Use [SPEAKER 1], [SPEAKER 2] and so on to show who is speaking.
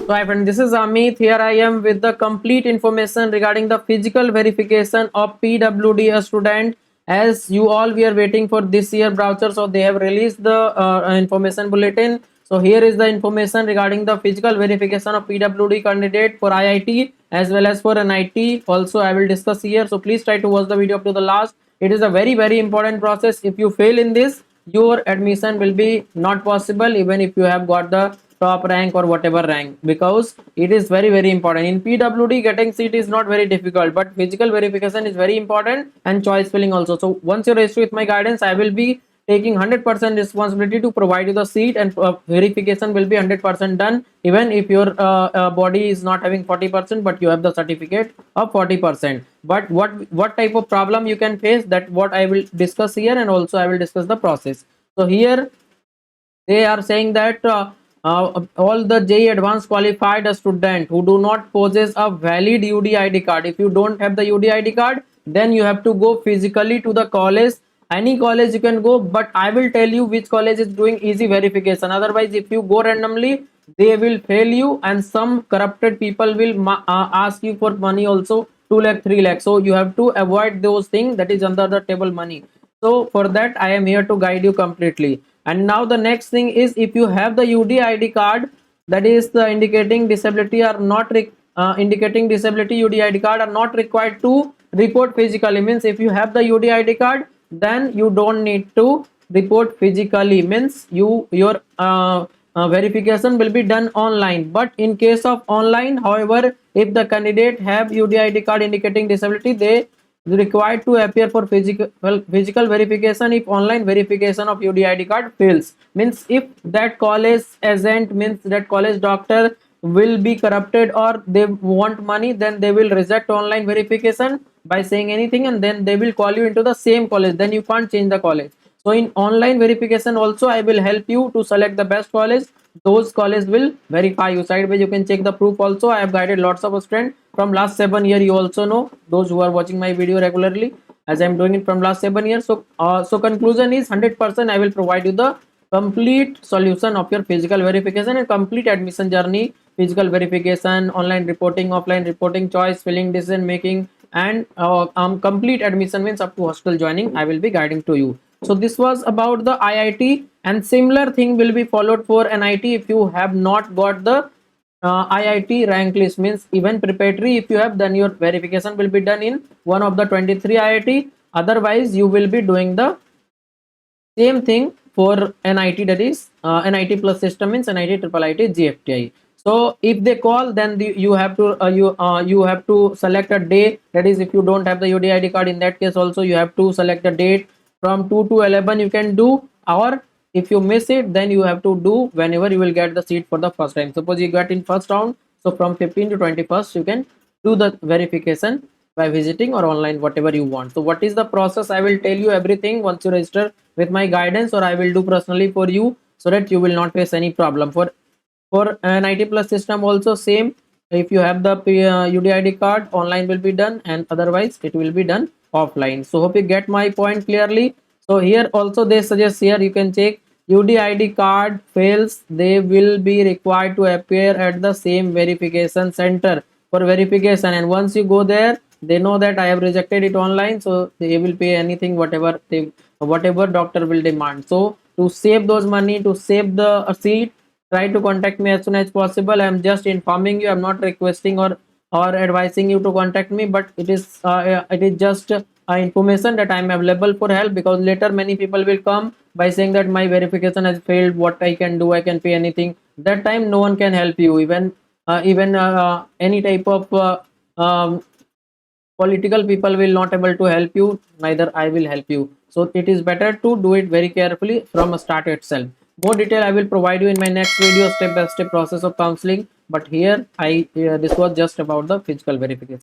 [SPEAKER 1] So hi friend, this is Amit. Here I am with the complete information regarding the physical verification of PWD a student. As you all we are waiting for this year browser, so they have released the information bulletin. So here is the information regarding the physical verification of PWD candidate for IIT as well as for NIT. Also I will discuss here. So please try to watch the video up to the last. It is a very important process. If you fail in this, your admission will be not possible even if you have got the top rank or whatever rank, because it is very important. In PWD getting seat is not very difficult, but physical verification is very important and choice filling also. So once you register with my guidance, I will be taking 100% responsibility to provide you the seat, and verification will be 100% done even if your body is not having 40% but you have the certificate of 40%. But what type of problem you can face, that what I will discuss here, and also I will discuss the process. So here they are saying that all the JEE advanced qualified student who do not possess a valid UDID card. If you don't have the UDID card, then you have to go physically to the college. Any college you can go, but I will tell you which college is doing easy verification. Otherwise, if you go randomly, they will fail you, and some corrupted people will ask you for money also, 2 lakh 3 lakh. So you have to avoid those things, that is under the table money. So for that I am here to guide you completely. And now the next thing is, if you have the UDID card, that is the indicating disability are not indicating disability UDID card are not required to report physically. Means if you have the UDID card, then you don't need to report physically. Means your verification will be done online. But in case of online, however, if the candidate have UDID card indicating disability, they required to appear for physical verification if online verification of UDID card fails. Means if that college agent, means that college doctor will be corrupted or they want money, then they will reject online verification by saying anything, and then they will call you into the same college. Then you can't change the college. So in online verification also I will help you to select the best college. Those college will verify you. Sideways you can check the proof also. I have guided lots of students from last 7 years. You also know, those who are watching my video regularly, as I am doing it from last 7 years. So conclusion is 100% I will provide you the complete solution of your physical verification and complete admission journey. Physical verification, online reporting, offline reporting, choice filling, decision making, and complete admission, means up to hostel joining, I will be guiding to you. So this was about the IIT, and similar thing will be followed for NIT. If you have not got the IIT rank list, means even preparatory if you have, then your verification will be done in one of the 23 IIT. Otherwise you will be doing the same thing for NIT, that is NIT plus system, means NIT triple IT GFTI. So if they call, then you have to select a day. That is, if you don't have the UDID card, in that case also you have to select a date from 2 to 11 you can do, or if you miss it, then you have to do whenever you will get the seat for the first time. Suppose you got in first round, so from 15 to 21st you can do the verification by visiting or online, whatever you want. So what is the process, I will tell you everything once you register with my guidance, or I will do personally for you, so that you will not face any problem. For an IT plus system also same. If you have the UDID card, online will be done, and otherwise it will be done offline. So hope you get my point clearly. So here also they suggest, here you can check, UDID card fails, they will be required to appear at the same verification center for verification. And once you go there, they know that I have rejected it online, so they will pay anything, whatever doctor will demand. So to save those money, to save the seat, try to contact me as soon as possible. I'm just informing you, I'm not requesting or advising you to contact me, but it is just information that I'm available for help, because later many people will come by saying that my verification has failed, what I can do, I can pay anything. That time no one can help you. Even any type of political people will not able to help you, neither I will help you. So it is better to do it very carefully from a start itself. More detail I will provide you in my next video, step by step process of counseling. But here this was just about the physical verification.